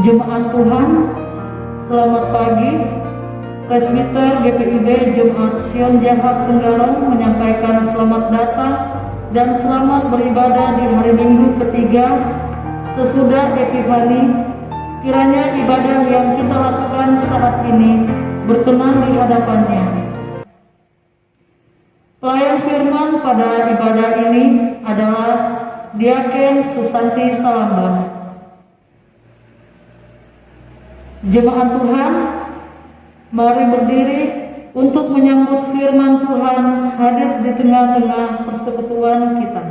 Jemaat Tuhan, selamat pagi. Presbiter GPIB Jemaat Sion Jahat Tenggarong menyampaikan selamat datang dan selamat beribadah di hari Minggu ketiga sesudah Epifani. Kiranya ibadah yang kita lakukan saat ini berkenan di hadapannya. Pelayan firman pada ibadah ini adalah Diaken Susanti Salamba. Jemaat Tuhan, mari berdiri untuk menyambut firman Tuhan hadir di tengah-tengah persekutuan kita.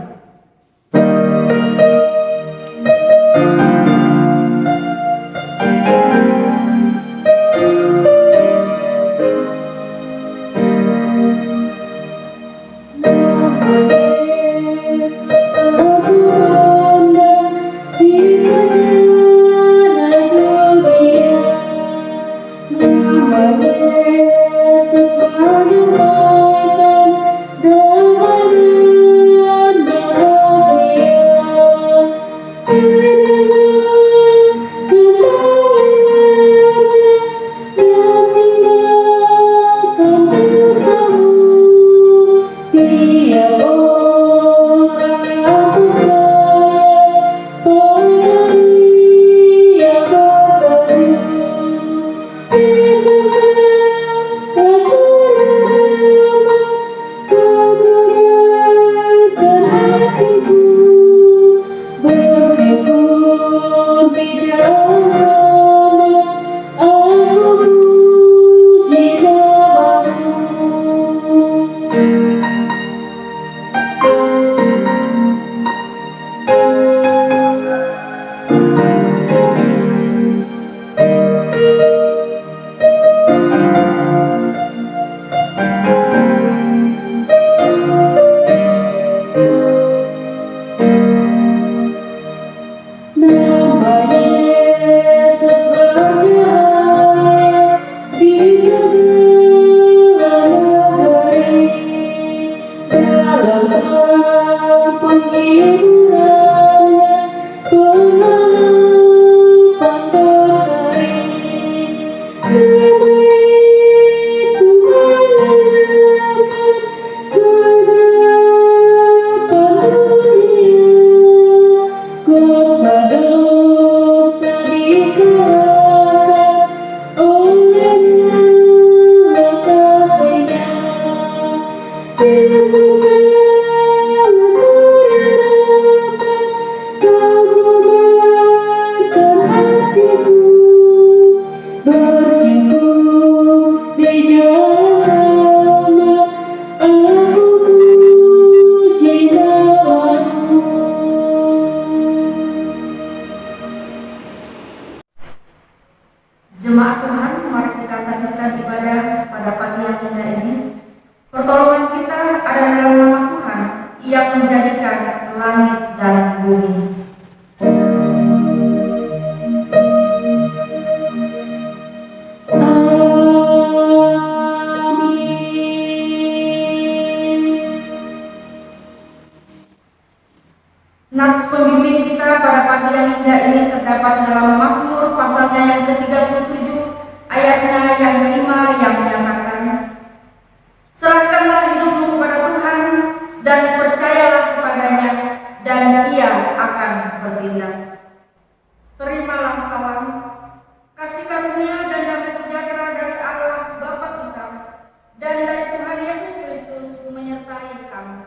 Jemaat Tuhan, mari kita teruskan ibadah pada pagi yang indah ini. Pertolongan kita ada dalam nama Tuhan yang menjadikan langit dan bumi. Nats pembimbing kita pada pagi yang indah ini terdapat dalam Mazmur pasalnya yang ke-37 ayatnya yang kelima yang menyatakan, serahkanlah hidupmu kepada Tuhan dan percayalah kepadanya dan Ia akan bertindak. Terimalah salam, kasih karunia dan damai sejahtera dari Allah Bapa kita dan dari Tuhan Yesus Kristus menyertai kamu.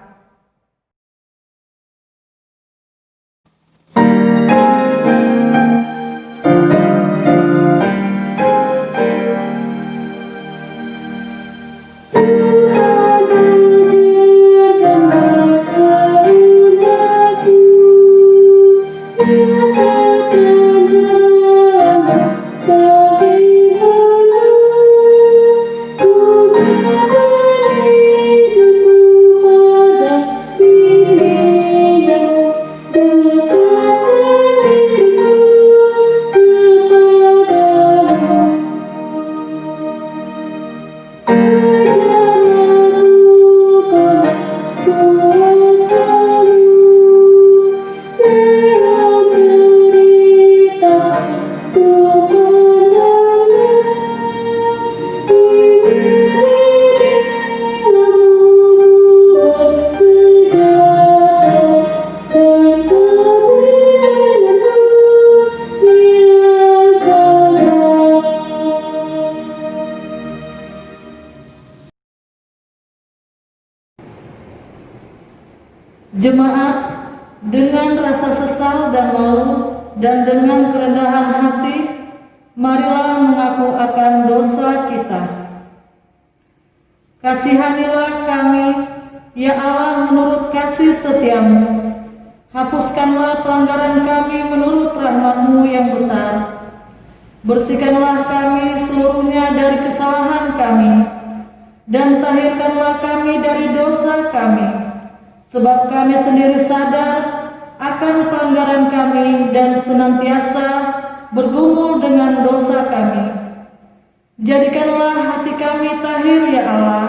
Jemaat dengan rasa sesal dan malu dan dengan kerendahan hati, marilah mengaku akan dosa kita. Kasihanilah kami, ya Allah, menurut kasih setiamu. Hapuskanlah pelanggaran kami menurut rahmat-Mu yang besar. Bersihkanlah kami seluruhnya dari kesalahan kami, dan tahirkanlah kami dari dosa kami, sebab kami sendiri sadar akan pelanggaran kami dan senantiasa bergumul dengan dosa kami. Jadikanlah hati kami tahir, ya Allah,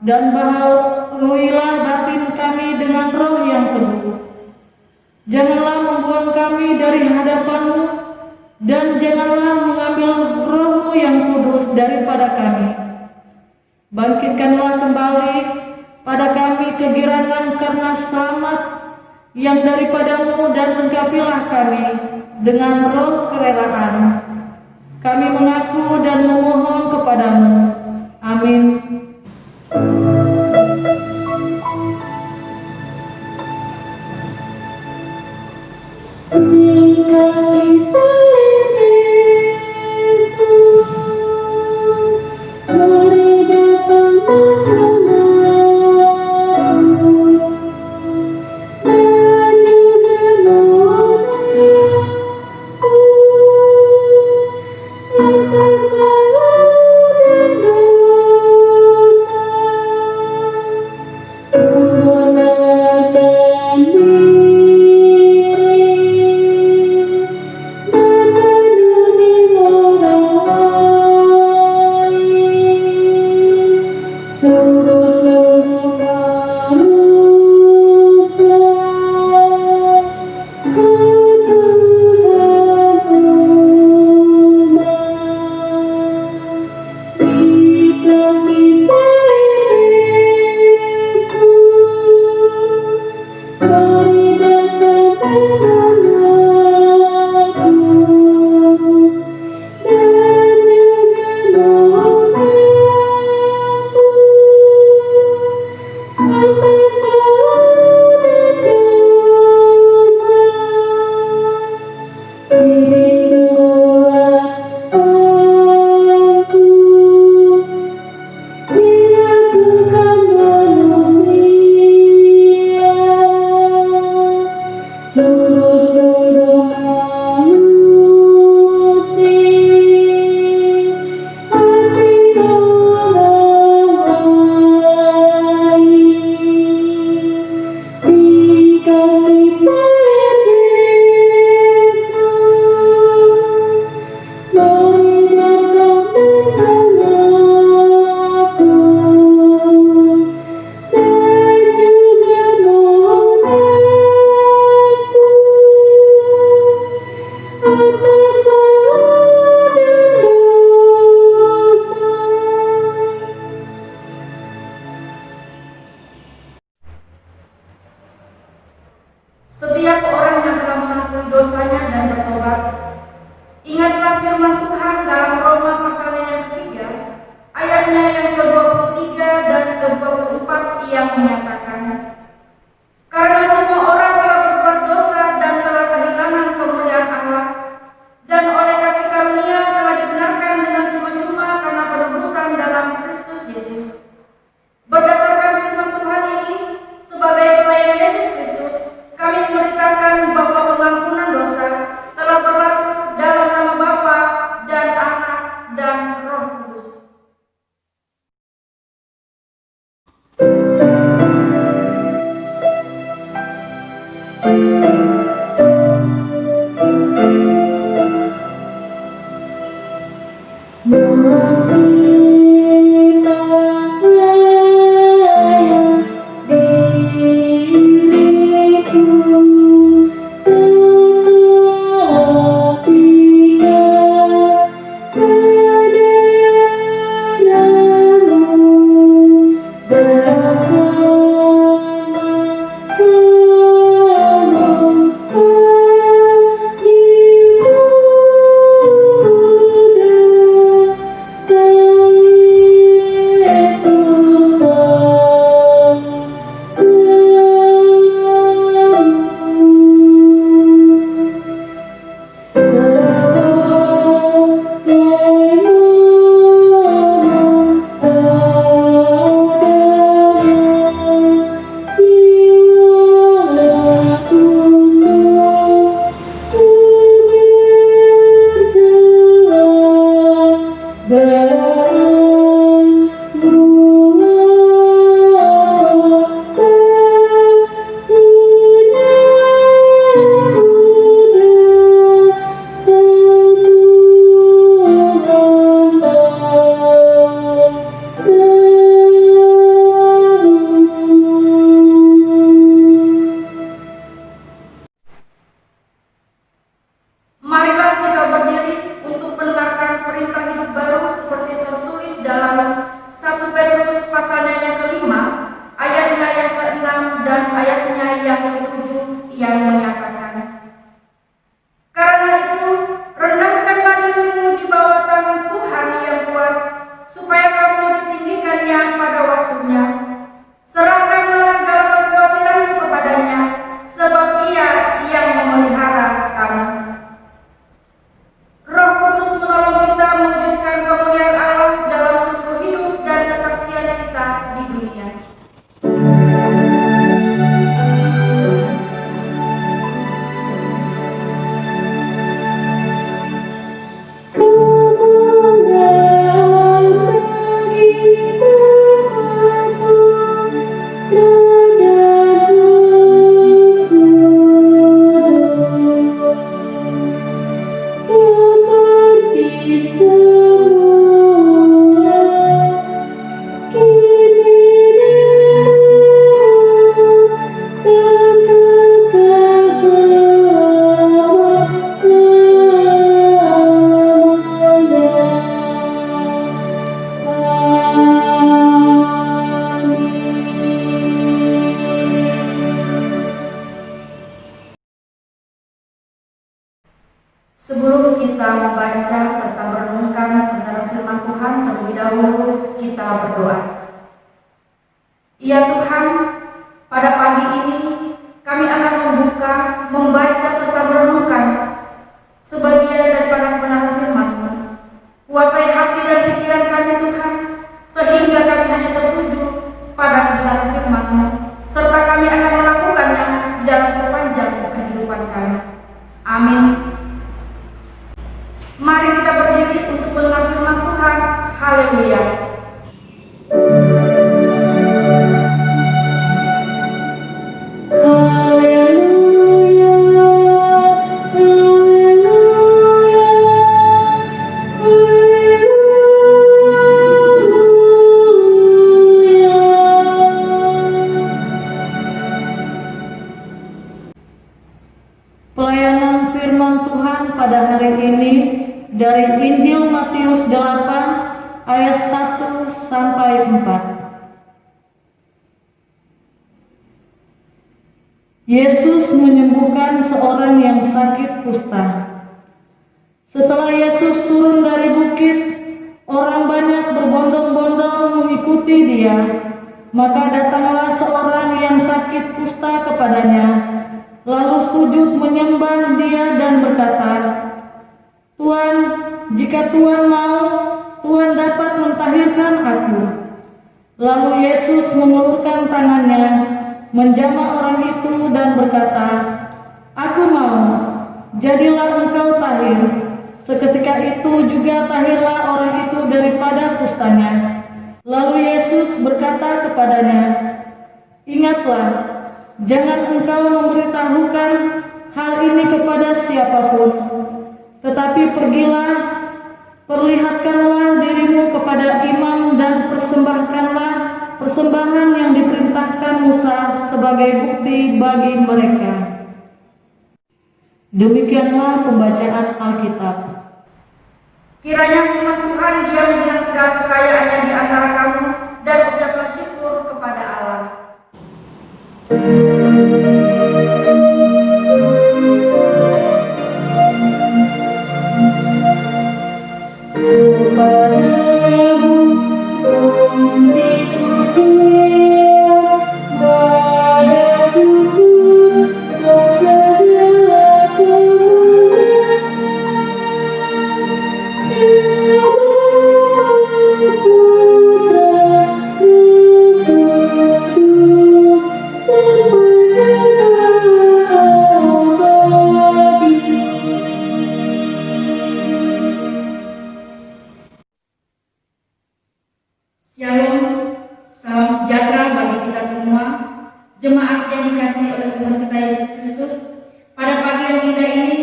dan baharuilah batin kami dengan roh yang teguh. Janganlah membuang kami dari hadapan-Mu, dan janganlah mengambil roh-Mu yang kudus daripada kami. Bangkitkanlah kembali pada kami kegirangan karena selamat yang daripada-Mu, dan lengkapilah kami dengan roh kerelaan. Kami mengaku dan memohon kepada-Mu. Amin. Setiap orang yang telah mengaku dosanya dan bertobat, ingatlah firman Tuhan dalam Roma pasalnya yang ketiga, ayatnya yang ke-23 dan ke-24 yang menyatakan, karena semua orang telah berbuat dosa dan telah kehilangan kemuliaan Allah, Sebelum kita membaca serta merenungkan kebenaran firman Tuhan, terlebih dahulu kita berdoa. Ya Tuhan, pada pagi ini kami akan membaca serta merenungkan sebagian daripada kebenaran firman-Mu. Kuasai hati dan pikiran kami Tuhan, sehingga kami hanya tertuju pada kebenaran firman-Mu, serta kami akan melakukannya di dalam sepanjang kehidupan kami. Amin. Mari kita berdiri untuk mendengar firman Tuhan. Haleluya. Pelayanan firman Tuhan pada hari ini dari Injil Matius 8 ayat 1 sampai 4. Yesus menyembuhkan seorang yang sakit kusta. Setelah Yesus turun dari bukit, orang banyak berbondong-bondong mengikuti Dia. Maka datanglah seorang yang sakit kusta kepadanya, lalu sujud menyembah Dia dan berkata, "Tuan, jika Tuan mau, Tuan dapat mentahirkan aku." Lalu Yesus mengulurkan tangannya, menjamah orang itu dan berkata, "Aku mau, jadilah engkau tahir." Seketika itu juga tahirlah orang itu daripada kustanya. Lalu Yesus berkata kepadanya, "Ingatlah, jangan engkau memberitahukan hal ini kepada siapapun, tetapi pergilah, perlihatkanlah dirimu kepada imam dan persembahkanlah persembahan yang diperintahkan Musa sebagai bukti bagi mereka." Demikianlah pembacaan Alkitab. Kiranya firman Tuhan diam dengan segala kekayaannya di antara kamu, dan ucaplah syukur kepada Allah. Shalom, salam sejahtera bagi kita semua, jemaat yang dikasihi oleh Tuhan kita Yesus Kristus. Pada pagi yang indah ini,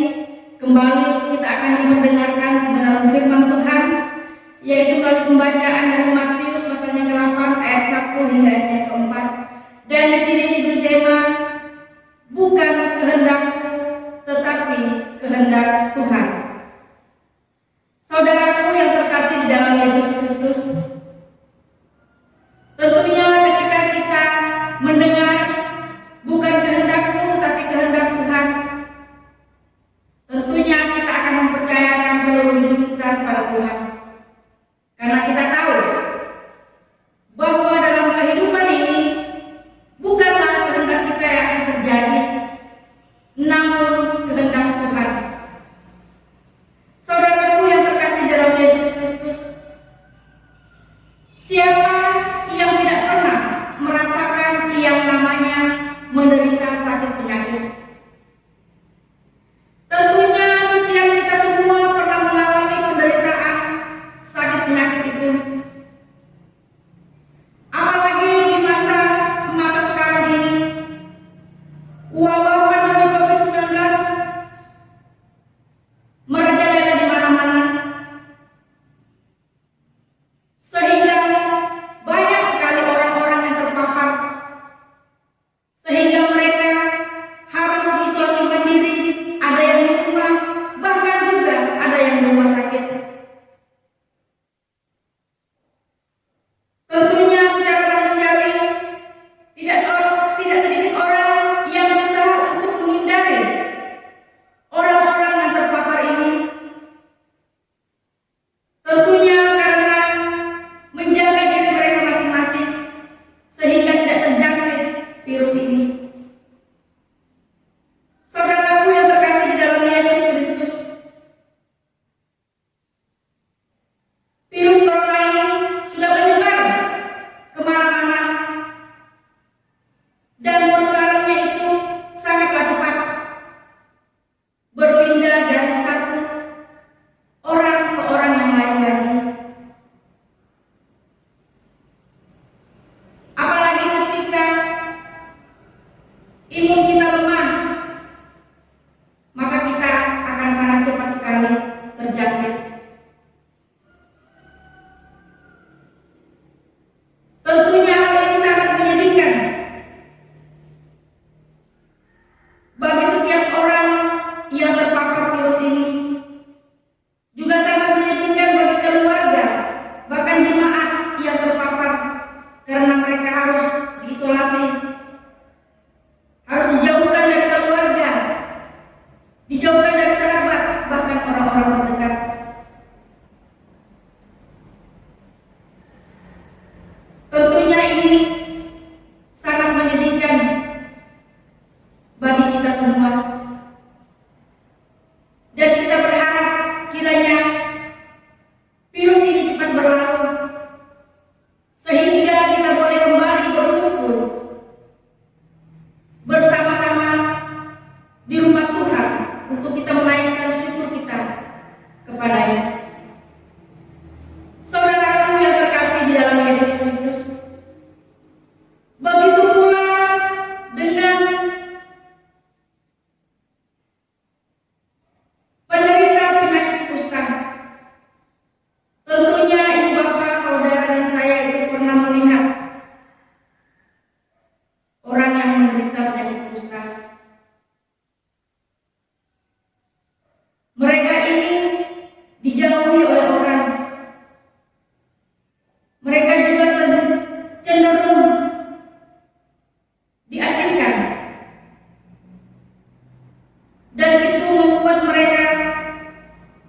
kembali kita akan mendengarkan kebenaran firman Tuhan, yaitu melalui pembacaan dari Matius pasalnya ke-8 ayat 1 hingga ayat yang ke-4. Dan di sini diberi tema, bukan kehendakku, tetapi kehendak Tuhan. Saudaraku yang terkasih di dalam Yesus Kristus, tentunya ketika kita mendengar bukan kehendakku tapi kehendak Tuhan, tentunya kita akan mempercayakan seluruh hidup kita kepada Tuhan. Karena kita tahu bahwa dalam kehidupan ini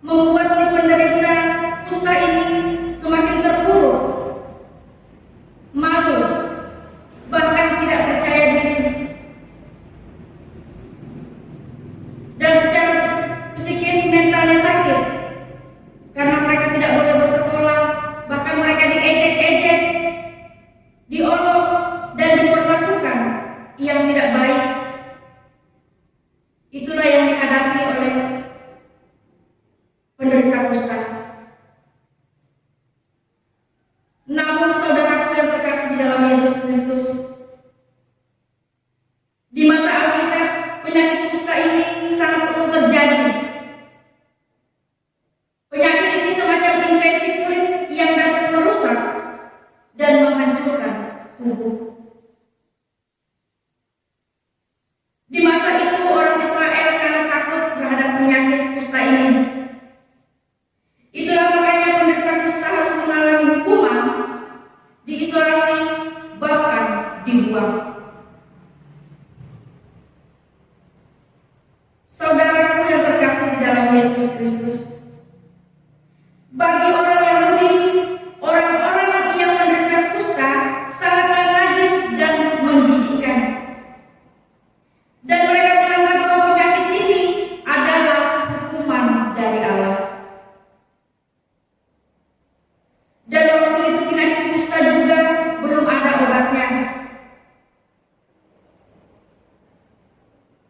membuat si penderita kusta ini semakin terpuruk, malu, bahkan tidak percaya diri. Dan secara psikis mentalnya sakit karena mereka tidak boleh bersekolah, bahkan mereka diejek-ejek, diolok, dan diperlakukan yang tidak baik. Itulah yang dihadapi oleh penderita kusta. Namun saudaraku yang terkasih di dalam Yesus Kristus, di masa Alkitab penyakit kusta ini sangat umum terjadi. Penyakit ini semacam infeksi kulit yang dapat merusak dan menghancurkan tubuh. Di masa itu orang Israel sangat takut terhadap penyakit kusta ini. Itulah makanya penderita kusta harus mengalami hukuman, diisolasi, bahkan dibuang. Saudaraku yang terkasih di dalam Yesus Kristus, bagi orang Yahudi, orang-orang yang menderita kusta sangatlah najis dan menjijikkan. Dan mereka menganggap bahwa penyakit ini adalah hukuman dari Allah. Dan waktu itu penyakit kusta juga belum ada obatnya.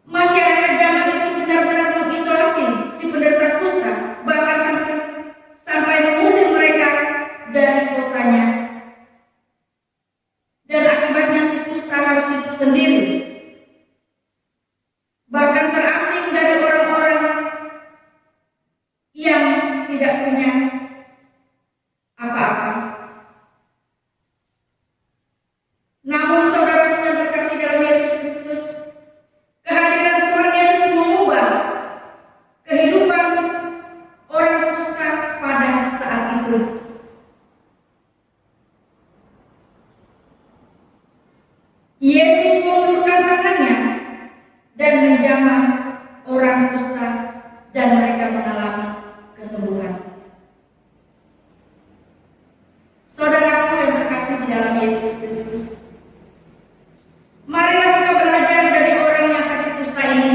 Masyarakat zaman itu benar-benar mengisolasi si penderita kusta, bahkan sampai mengusir mereka dari kotanya. Dan akibatnya si kusta harus hidup sendiri, bahkan terasing dari orang-orang yang tidak punya apa-apa. Namun saudara yang terkasih dalam Yesus Kristus, kehadiran Tuhan Yesus mengubah kehidupan orang kusta pada saat itu. Yesus mengulurkan tangannya dan menjamah orang kusta dan mereka mengalami kesembuhan. Saudaraku yang terkasih di dalam Yesus Kristus, marilah kita belajar dari orang yang sakit kusta ini,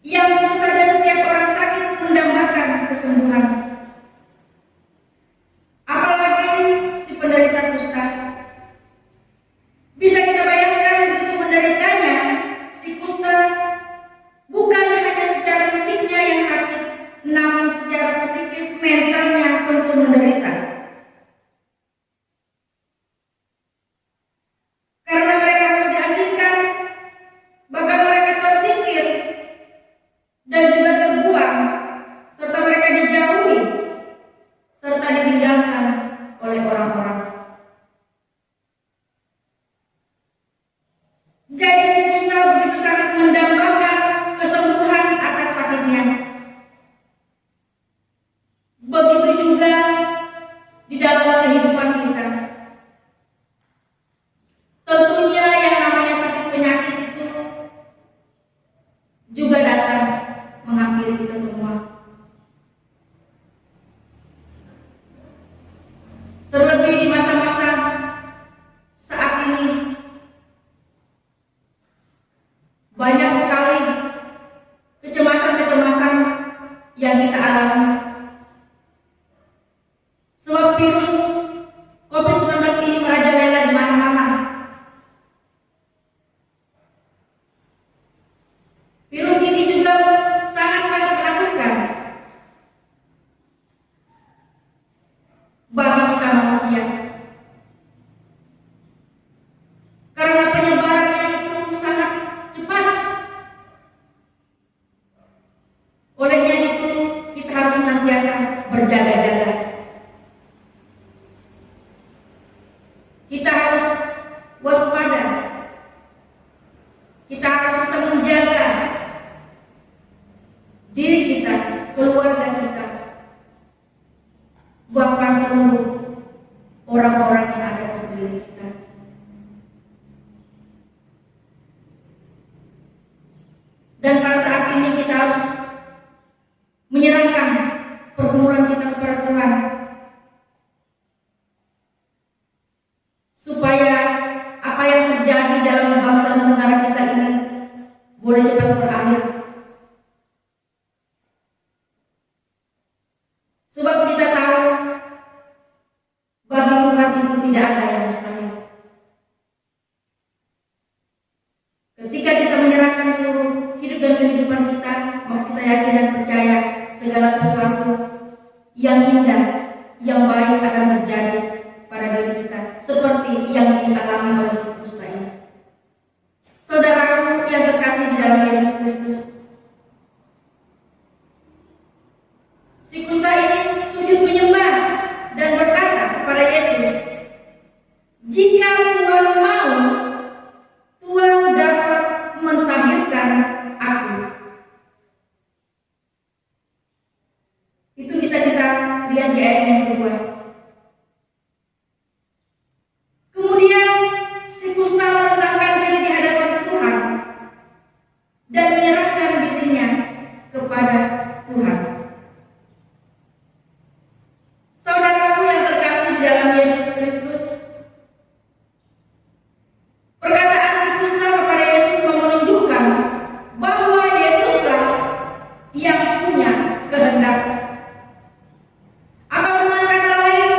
yang tentu saja setiap orang sakit mendambakan kesembuhan. Apalagi si penderita kusta. Bisa kita bayangkan begitu menderitanya si kusta, bukan hanya secara fisiknya yang sakit, namun secara psikis mentalnya tentu menderita. Karena mereka harus diasingkan, bahkan mereka tersingkir dan juga terbuang, serta mereka dijauhi, serta ditinggalkan oleh orang-orang. Jadi si kusta begitu sangat mendambakan kesembuhan atas sakitnya. Begitu juga di dalam kehidupan kita. Tentunya yang namanya sakit penyakit itu juga datang menghampiri kita semua. Terlebih di masa-masa saat ini, banyak sekali kecemasan-kecemasan yang kita alami. Sebab virus COVID-19 ini merajalela di mana-mana. Virus ini juga sangat-sangat menakutkan bagi kita manusia. Karena penyebarannya itu sangat cepat. Olehnya itu kita harus senantiasa berjaga-jaga. Kita harus waspada. Kita harus bisa menjaga diri kita, keluarga kita, bahkan seluruh orang-orang yang ada di sekeliling kita. Dan pada saat ini kita harus permohonan kita kepada Tuhan supaya apa yang terjadi dalam bangsa dan negara kita ini boleh cepat berakhir. Sebab kita tahu bagi Tuhan itu tidak ada yang mustahil. Ketika kita menyerahkan seluruh hidup dan kehidupan kita, maka kita yakin dan percaya segala sesuatu yang indah, yang baik akan terjadi pada diri kita, seperti yang dialami oleh si kusta ini. Saudaraku yang terkasih di dalam Yesus Kristus, si kusta ini sujud menyembah dan berkata kepada Yesus, "Jika Tuhan mau, Tuhan dapat mentahirkan aku." Itu bisa kita lihat di ayat yang kedua. Kemudian si kusta merendahkan diri di hadapan Tuhan dan menyerahkan dirinya kepada Tuhan. Saudaraku yang terkasih di dalam Yesus Kristus, perkataan si kusta kepada Yesus menunjukkan bahwa Yesuslah yang punya kehendak. Atau dengan kata lain,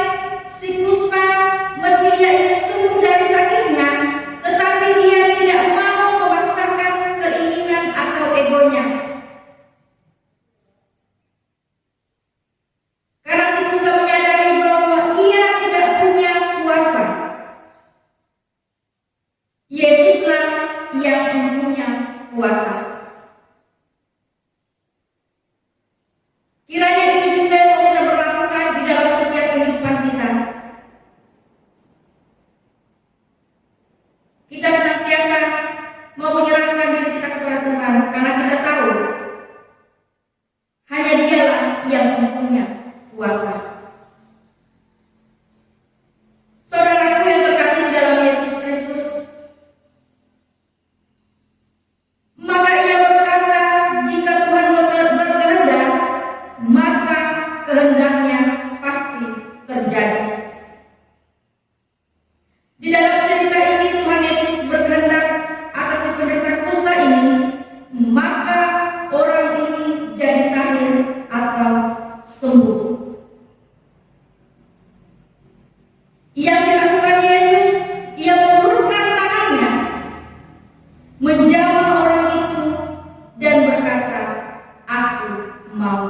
si kusta meski dia ingin sembuh dari sakitnya, tetapi dia tidak mau memaksakan keinginan atau egonya. Karena si kusta menyadari bahwa ia tidak punya kuasa. Yesuslah yang mempunyai kuasa. Kiranya itu juga yang mau kita berlakukan di dalam setiap kehidupan kita. Kita senantiasa mau menyerahkan diri kita kepada Tuhan, karena kita tahu hanya Dialah yang mempunyai kuasa. Saudaraku yang terkasih di dalam Yesus Kristus, maka ia berkata, jika Tuhan berkehendak, maka kehendaknya pasti terjadi. Di dalam cerita ini Tuhan Yesus berkehendak atas si penderita kusta ini, maka orang ini jadi tahir atau sembuh. Yang dilakukan Yesus, ia mengulurkan tangannya, menjamah orang itu dan berkata, "Aku mau."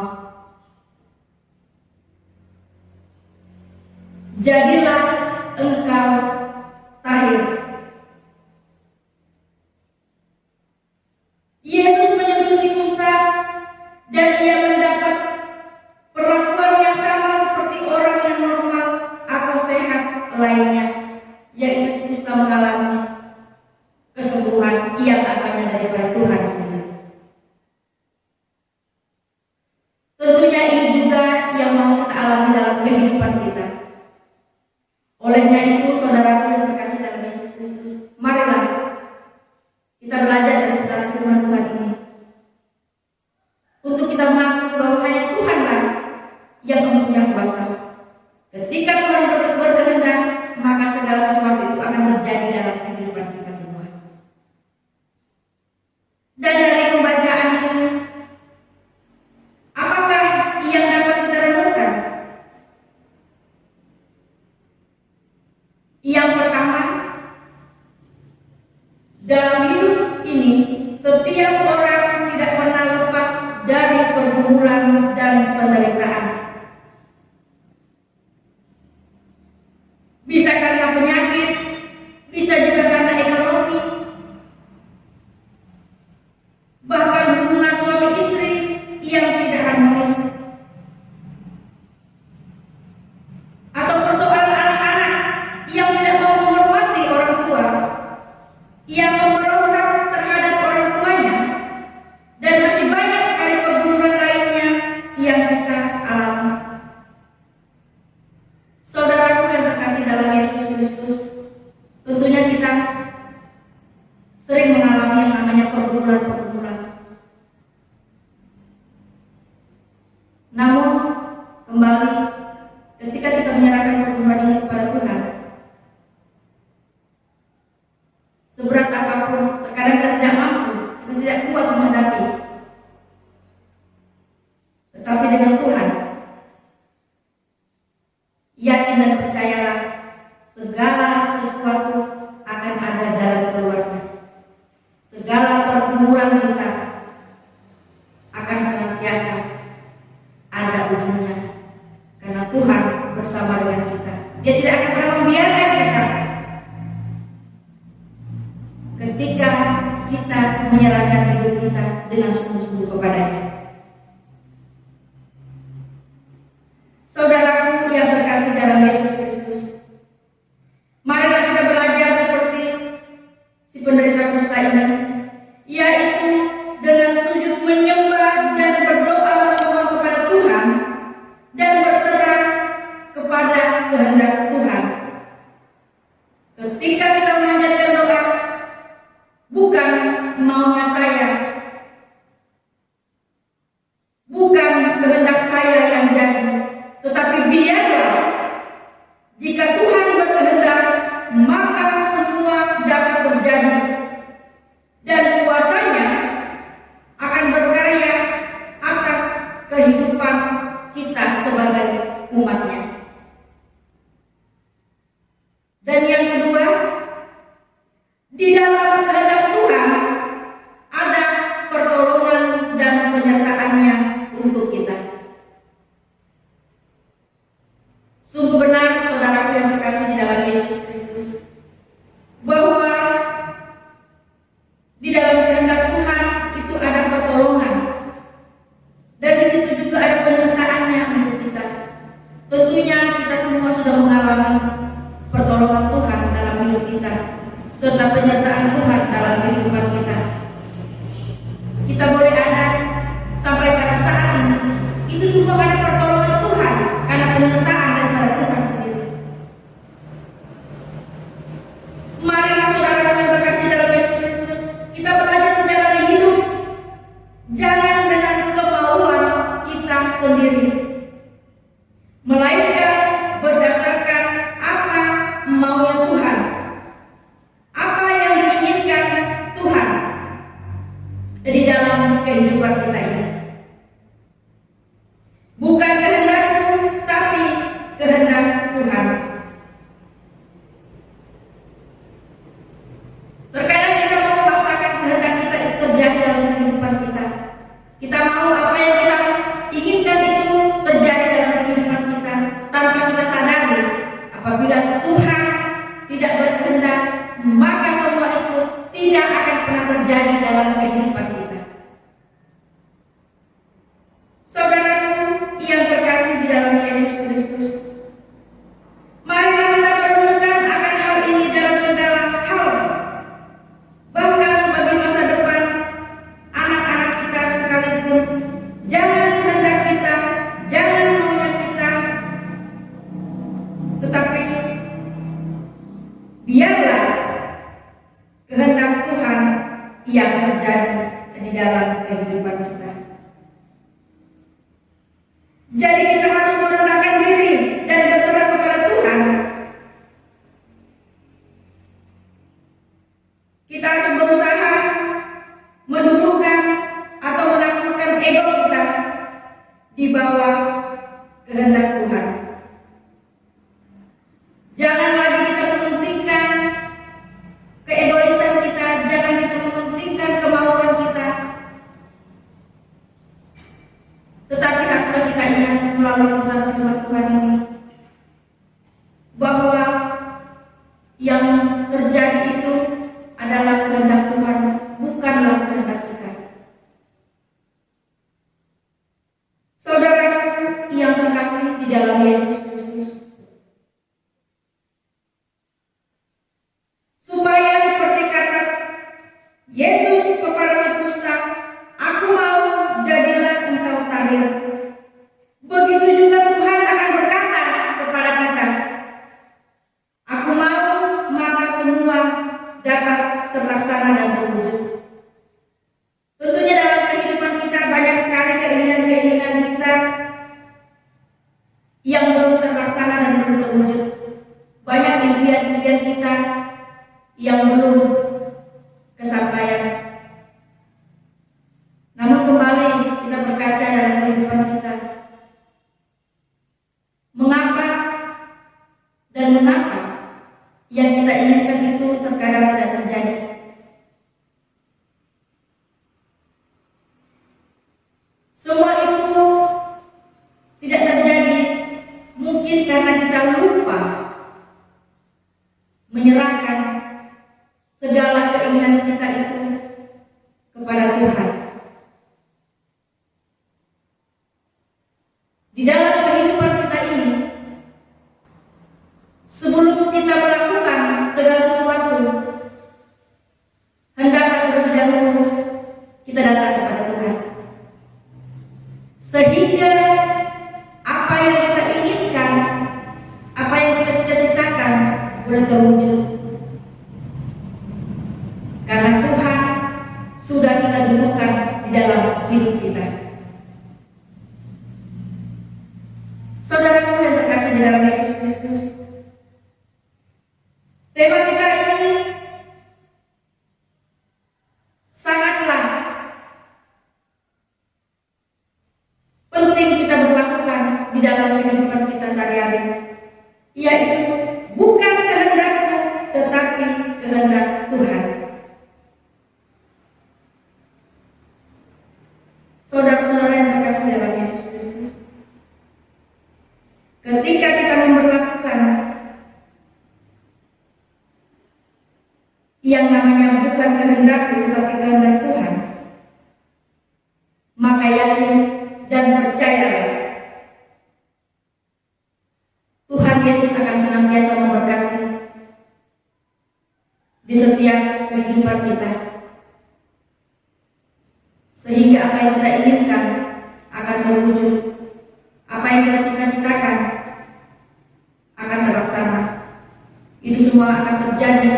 Jadilah engkau tahir. Yesus menyentuh si kusta dan ia mendapat perlakuan yang sama seperti orang yang normal atau sehat lainnya, yaitu si kusta mengalami kesembuhan yang asalnya daripada Tuhan sendiri. Tentunya ini juga yang mau kita alami dalam kehidupan kita. Olehnya itu, saudaraku yang terkasih dalam Yesus Kristus, marilah kita belajar dari putaran firman Tuhan ini, untuk kita mengakui bahwa hanya Tuhanlah yang mempunyai kuasa. Ketika Tuhan berkehendak, maka segala sesuatu itu akan terjadi dalam kehidupan kita semua. Dan dari pembacaan ini, apakah yang dapat kita renungkan? Yang pertama, dalam hidup ini setiap orang tidak pernah lepas dari pergumulan dan penderitaan. Bisa karena penyakit, bisa juga karena ekonomi, bahkan hubungan suami istri yang tidak harmonis, atau persoalan anak-anak yang tidak mau menghormati orang tua, yang memberontak terhadap orang tuanya, dan masih banyak sekali pergumulan lainnya yang kita alami. Saudaraku yang terkasih dalam Yesus Kristus, tentunya kita sering mengalami yang namanya pergumulan-pergumulan. Namun kembali ketika kita menyerahkan pertumbuhan ini kepada Tuhan. Seberat apapun, terkadang kita tidak mampu, kita tidak kuat menghadapi. Tetapi dengan Tuhan, yakin dan percayalah, segala sesuatu akan ada jalan keluarnya. Segala pergumulan kita akan senantiasa ada ujungnya, karena Tuhan bersama dengan kita. Dia tidak akan pernah membiarkan kita ketika kita menyerahkan hidup kita dengan sungguh-sungguh kepada-Nya. Saudaraku yang terkasih dalam Yesus Kristus, marilah kita belajar seperti si penderita kusta ini, yaitu dengan sujud menyembah dan berdoa memohon kepada Tuhan dan berserah kepada kehendak Tuhan. Ketika kita memanjatkan doa, bukan maunya saya, bukan kehendak saya yang jadi, tetapi biarlah jika Tuhan berkehendak, maka semua dapat terjadi dan kuasanya akan berkarya atas kehidupan kita sebagai umat-Nya. Dan yang kedua, di dalam kehendak Tuhan ada pertolongan dan penyertaan-Nya untuk kita. Sungguh benar saudaraku yang terkasih di dalam Yesus Kristus, bahwa di dalam kehendak Tuhan itu ada pertolongan, dan di situ juga ada penyertaan-Nya untuk kita. Tentunya kita semua sudah mengalami pertolongan Tuhan dalam hidup kita, serta penyertaan Tuhan dalam kehidupan kita. Kita boleh ada sampai pada saat ini, itu semua karena pertolongan Tuhan, karena penyertaan daripada Tuhan sendiri. Marilah saudara yang terkasih dalam Yesus Kristus, kita belajar menjalani hidup jangan dengan kemauan kita sendiri, melainkan berdasarkan apa maunya Tuhan, apa yang diinginkan Tuhan di dalam kehidupan kita ini. Bukan kehendakku, tapi kehendak Tuhan. Terkadang kita mau memaksakan kehendak kita itu terjadi dalam kehidupan kita. Kita mau apa yang kita inginkan itu terjadi dalam kehidupan kita, tanpa kita sadari apabila Tuhan tidak berkehendak, maka semua itu tidak akan pernah terjadi dalam kehidupan kita. Saudaraku yang terkasih di dalam Yesus Kristus, marilah kita merenungkan akan hal ini dalam segala hal, bahkan bagi masa depan anak-anak kita sekalipun. Jangan kehendak kita, jangan maunya kita, tetapi biarlah kehendak Tuhan yang terjadi di dalam kehidupan kita. Jadi kita harus merendahkan diri dan berserah kepada Tuhan. Kita harus berusaha mendudukkan atau menaklukkan ego kita di bawah kehendak Tuhan. Jangan lagi kita mementingkan keegoisan kita, jangan kita mementingkan kemauan kita, tetapi haruslah kita ingat melalui pengetahuan firman Tuhan ini, bahwa yang terjadi itu adalah kehendak Tuhan, bukanlah kehendak kita. Saudaraku yang terkasih di dalam Yesus Kristus, supaya seperti kata Yesus kepada si kusta, "Aku mau, jadilah engkau tahir." Begitu juga Tuhan akan berkata kepada kita, "Aku mau, maka semua dapat terlaksana dan terwujud." Tentunya dalam kehidupan kita banyak sekali keinginan-keinginan kita yang belum terlaksana dan belum terwujud. Banyak impian-impian kita yang belum kesampaian. Namun kembali kita berkaca dalam kehidupan kita. Mengapa yang kita inginkan itu terkadang tidak terjadi? Semua itu tidak terjadi mungkin karena kita lupa menyerahkan segala keinginan kita itu kepada Tuhan. Di dalam kehidupan kita ini, sebelum kita melakukan segala sesuatu, hendaklah terlebih dahulu kita datang kepada Tuhan, sehingga apa yang kita inginkan, apa yang kita cita-citakan boleh terwujud. Karena Tuhan sudah kita dudukkan di dalam hidup kita. Saudaraku yang terkasih di dalam Yesus Kristus, tema kita ini sangatlah penting kita berlakukan di dalam kehidupan kita sehari-hari, yaitu bukan kehendakku tetapi kehendak Tuhan. Saudara-saudara yang terkasih di dalam Yesus Kristus, ketika kita memperlakukan yang namanya bukan kehendakku tetapi kehendak Tuhan, maka yakin dan percayalah Tuhan Yesus akan senantiasa memberkati di setiap kehidupan kita, sehingga apa yang kita inginkan akan terwujud, apa yang kita cita-citakan akan terlaksana. Itu semua akan terjadi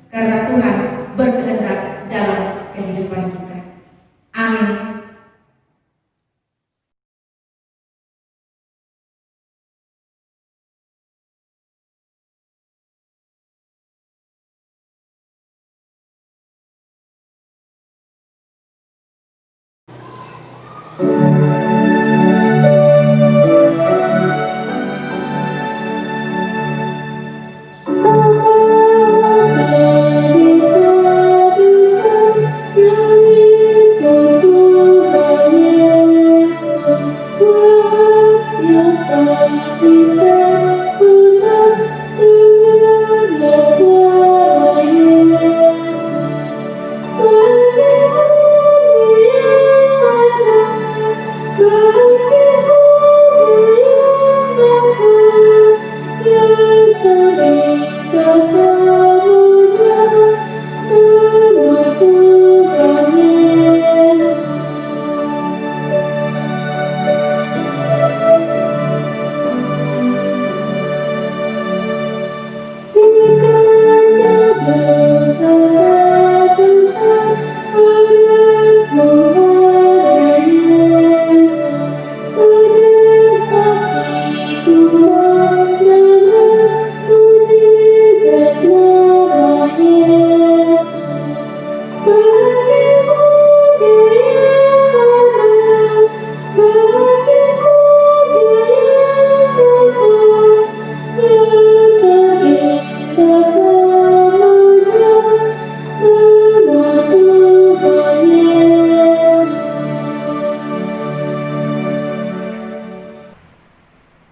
karena Tuhan berkehendak dalam kehidupan kita. Amin.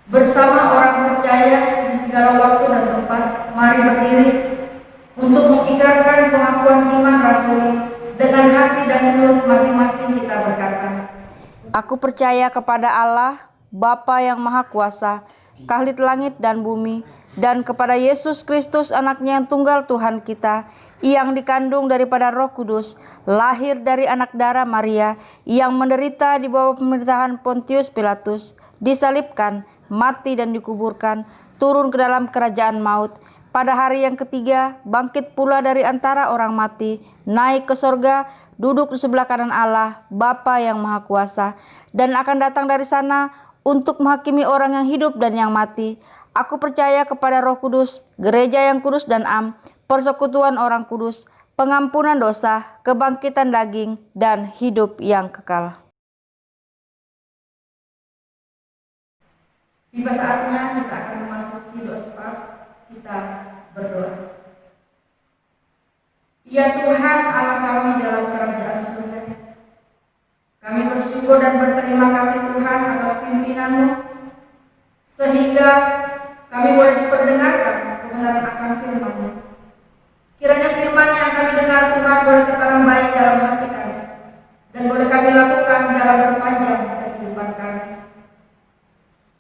Bersama orang percaya di segala waktu dan tempat, mari berdiri untuk mengikrarkan pengakuan iman rasuli. Dengan hati dan mulut masing-masing kita berkata, Aku percaya kepada Allah, Bapa yang Maha Kuasa, Kahlit langit dan bumi, dan kepada Yesus Kristus anaknya yang tunggal Tuhan kita, yang dikandung daripada Roh Kudus, lahir dari anak darah Maria, yang menderita di bawah pemerintahan Pontius Pilatus, disalibkan, mati dan dikuburkan, turun ke dalam kerajaan maut. Pada hari yang ketiga, bangkit pula dari antara orang mati, naik ke sorga, duduk di sebelah kanan Allah, Bapa yang Maha Kuasa, dan akan datang dari sana untuk menghakimi orang yang hidup dan yang mati. Aku percaya kepada Roh Kudus, gereja yang kudus dan am, persekutuan orang kudus, pengampunan dosa, kebangkitan daging, dan hidup yang kekal. Tiba saatnya kita akan memasuki doa syafaat. Kita berdoa. Ya Tuhan Allah kami dalam kerajaan surga, kami bersyukur dan berterima kasih Tuhan atas pimpinan-Mu, sehingga kami boleh diperdengarkan kebenaran akan firman-Mu. Kiranya firman yang kami dengar Tuhan boleh tertanam baik dalam hati kami, dan boleh kami lakukan dalam sepanjang kehidupan kami.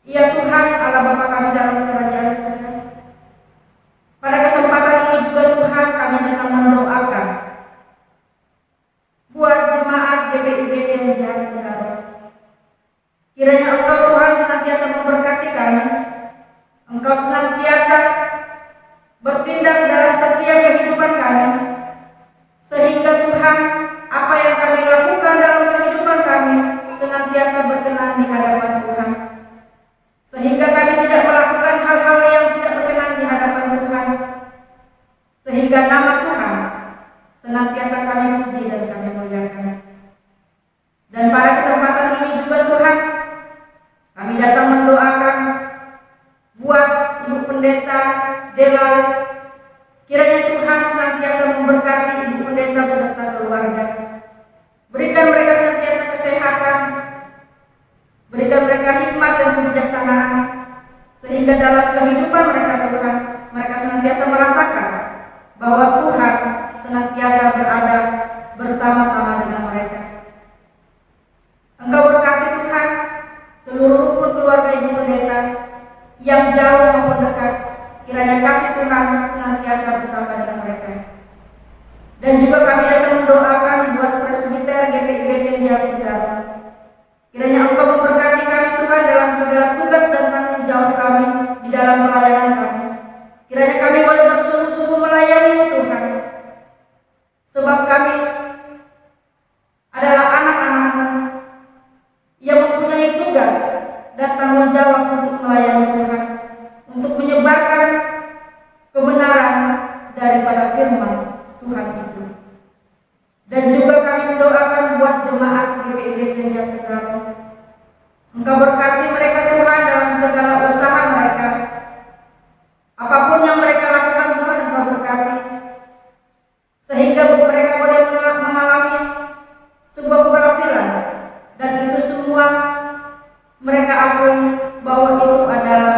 Ya Tuhan Allah Bapa kami dalam kerajaan surga, pada kesempatan ini juga Tuhan kami datang mendoakan buat jemaat GPIB Senja Tenggara. Kiranya Engkau Tuhan senantiasa memberkati kami, Engkau senantiasa bertindak dalam setiap kehidupan kami, sehingga Tuhan apa yang kami lakukan dalam kehidupan kami senantiasa berkenan di hadapan Tuhan, sehingga kami tidak melakukan hal-hal yang tidak berkenan di hadapan Tuhan, sehingga nama Tuhan senantiasa kami puji dan kami muliakan. Dan pada kesempatan ini juga Tuhan, kami datang mendoakan buat Ibu Pendeta Dela. Kiranya Tuhan senantiasa memberkati Ibu Pendeta beserta keluarga. Berikan mereka senantiasa kesehatan, berikan mereka hikmat dan kebijaksanaan, sehingga dalam kehidupan mereka Tuhan, mereka senantiasa merasakan bahwa Tuhan senantiasa berada bersama-sama dengan mereka. Engkau berkati Tuhan seluruh rukun keluarga Ibu Pendeta yang jauh maupun dekat. Kiranya kasih Tuhan senantiasa bersama dengan mereka. Dan juga kami datang mendoakan buat presbiter GPIB Senja Tenggara. Kiranya Engkau memberkati kami Tuhan dalam segala tugas dan tanggung jawab kami di dalam pelayanan kami. Kiranya kami boleh bersungguh-sungguh melayani-Mu Tuhan, sebab kami adalah anak-anak-Mu yang mempunyai tugas dan tanggung jawab untuk melayani Tuhan, untuk menyebarkan kebenaran daripada firman Tuhan itu. Dan juga kami mendoakan buat jemaat GPIB Senja Tenggara. Engkau berkati mereka Tuhan dalam segala usaha mereka. Apapun yang mereka lakukan Tuhan, Engkau berkati, sehingga mereka boleh mengalami sebuah keberhasilan. Dan itu semua mereka akui bahwa itu adalah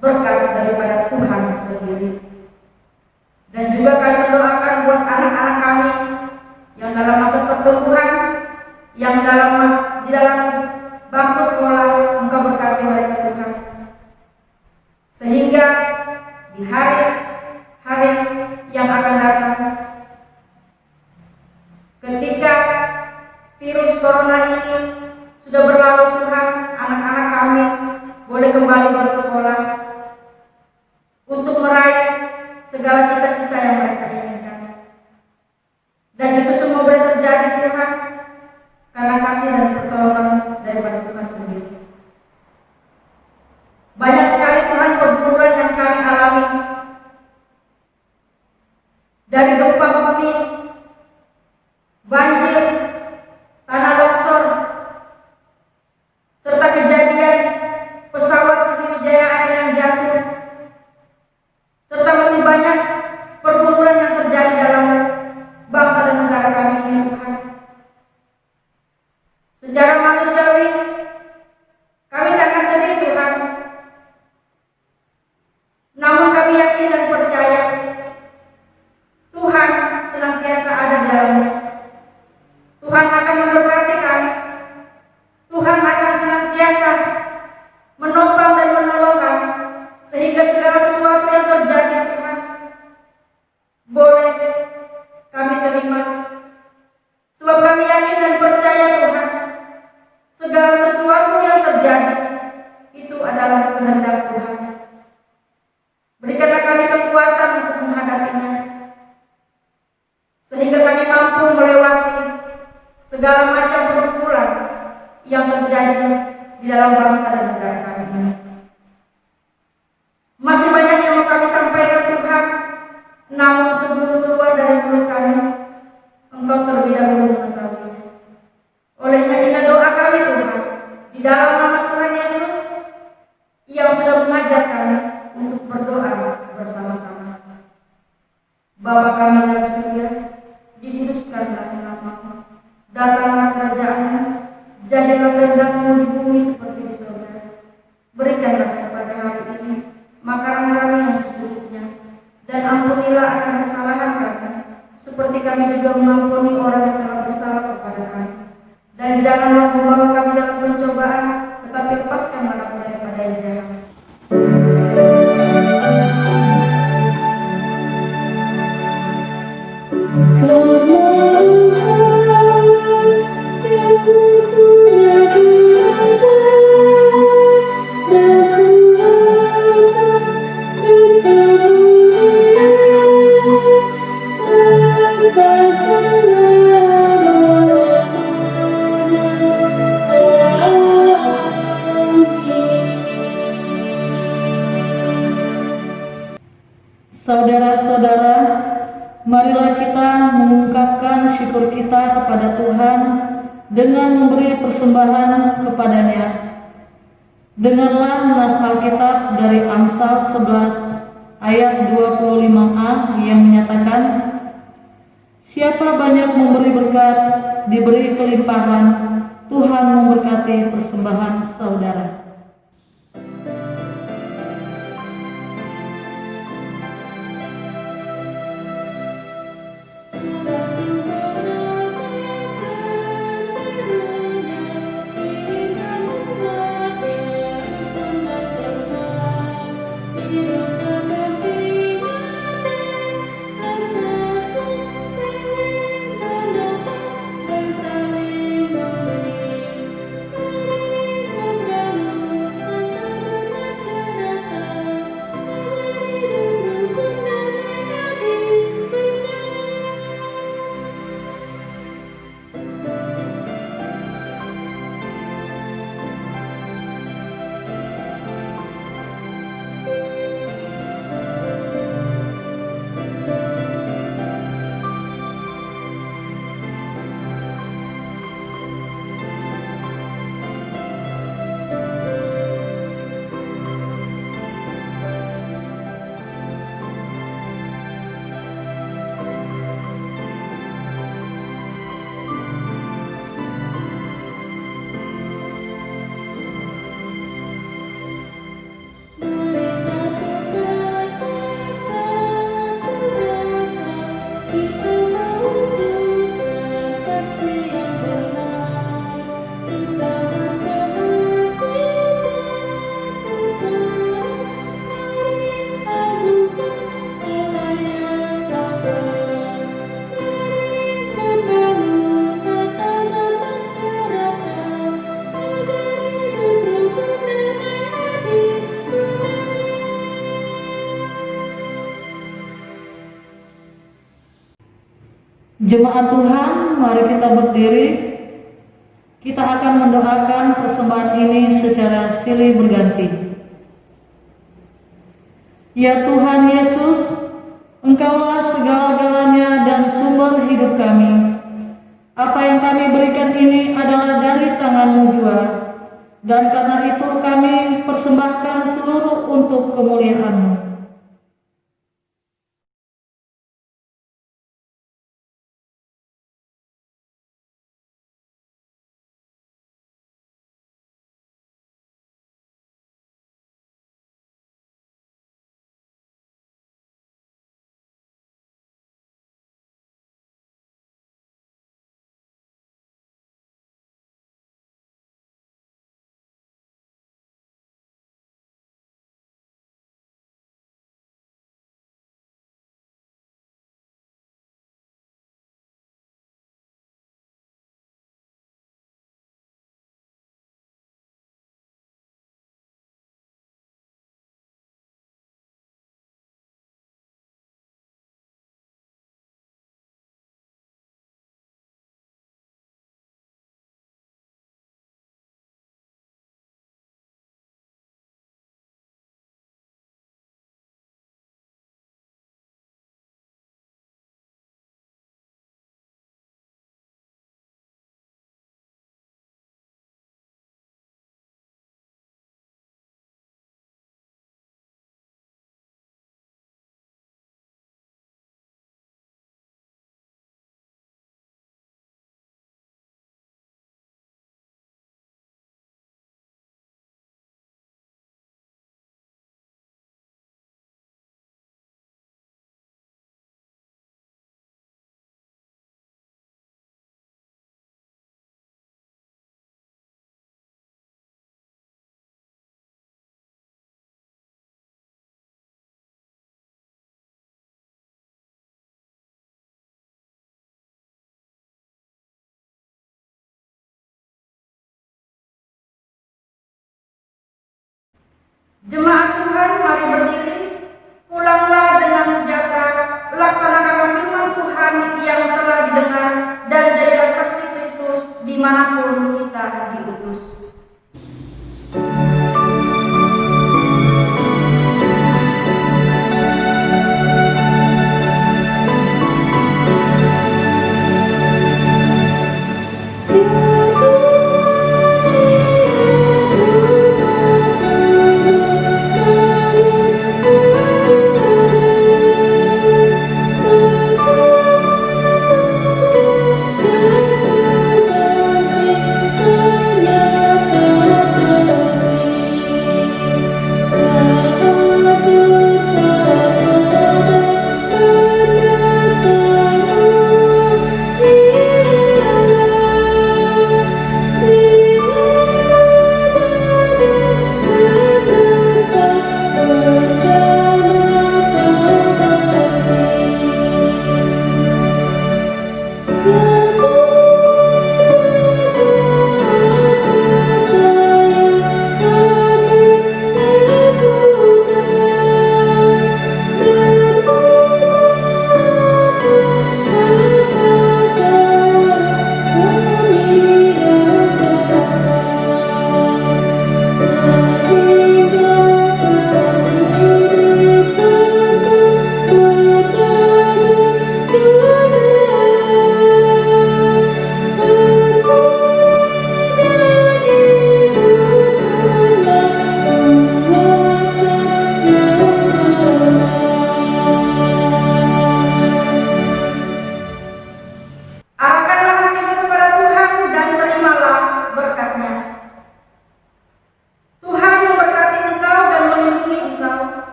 berkat daripada Tuhan sendiri. Dan juga kami mendoakan buat anak-anak kami yang dalam masa pertumbuhan, yang di dalam bangku sekolah. Engkau berkati mereka Tuhan, sehingga di hari-hari yang akan datang, ketika virus corona ini sudah berlalu Tuhan, anak-anak kami boleh kembali bersekolah untuk meraih segala cita-cita yang mereka inginkan. Dan itu semua boleh terjadi Tuhan karena kasih dan pertolongan daripada Tuhan sendiri. Banyak sekali Tuhan perburuan yang kami alami, dari gempa bumi, banjir, tanah longsor, serta kejadian pesawat Sriwijaya Air yang jatuh, serta masih banyak perburuan yang terjadi dalam bangsa dan negara kami ini Tuhan. Secara manusiawi dalam bangsa dan negara kami ini. Masih banyak yang mau kami sampaikan Tuhan, namun sebelum keluar dari mulut kami, Engkau terlebih dahulu mengetahui. Olehnya ini doa kami Tuhan, di dalam nama Tuhan Yesus, yang sudah mengajar kami untuk berdoa bersama-sama. Bapa kami yang di surga, dikuduskanlah namamu, datanglah kerajaan-Mu, jadilah kehendak-Mu di bumi seperti di surga. Berikanlah kepada hari ini makanan kami yang secukupnya, dan ampunilah akan kesalahan kami, seperti kami juga mengampuni orang yang telah bersalah kepada kami. Dan janganlah membawa kami dalam pencobaan, tetapi lepaskanlah kami daripada yang jahat. Saudara-saudara, marilah kita mengungkapkan syukur kita kepada Tuhan dengan memberi persembahan kepada-Nya. Dengarlah nas Alkitab dari Amsal 11 ayat 25a yang menyatakan, siapa banyak memberi berkat, diberi kelimpahan, Tuhan memberkati persembahan saudara. Jemaat Tuhan, mari kita berdiri. Kita akan mendoakan persembahan ini secara silih berganti. Ya Tuhan Yesus, Engkaulah segala-galanya dan sumber hidup kami. Apa yang kami berikan ini adalah dari tangan-Mu jua, dan karena itu kami persembahkan seluruh untuk kemuliaan-Mu. Jemaat Tuhan, mari berdiri, pulanglah dengan sejahtera, laksanakanlah firman Tuhan yang telah didengar,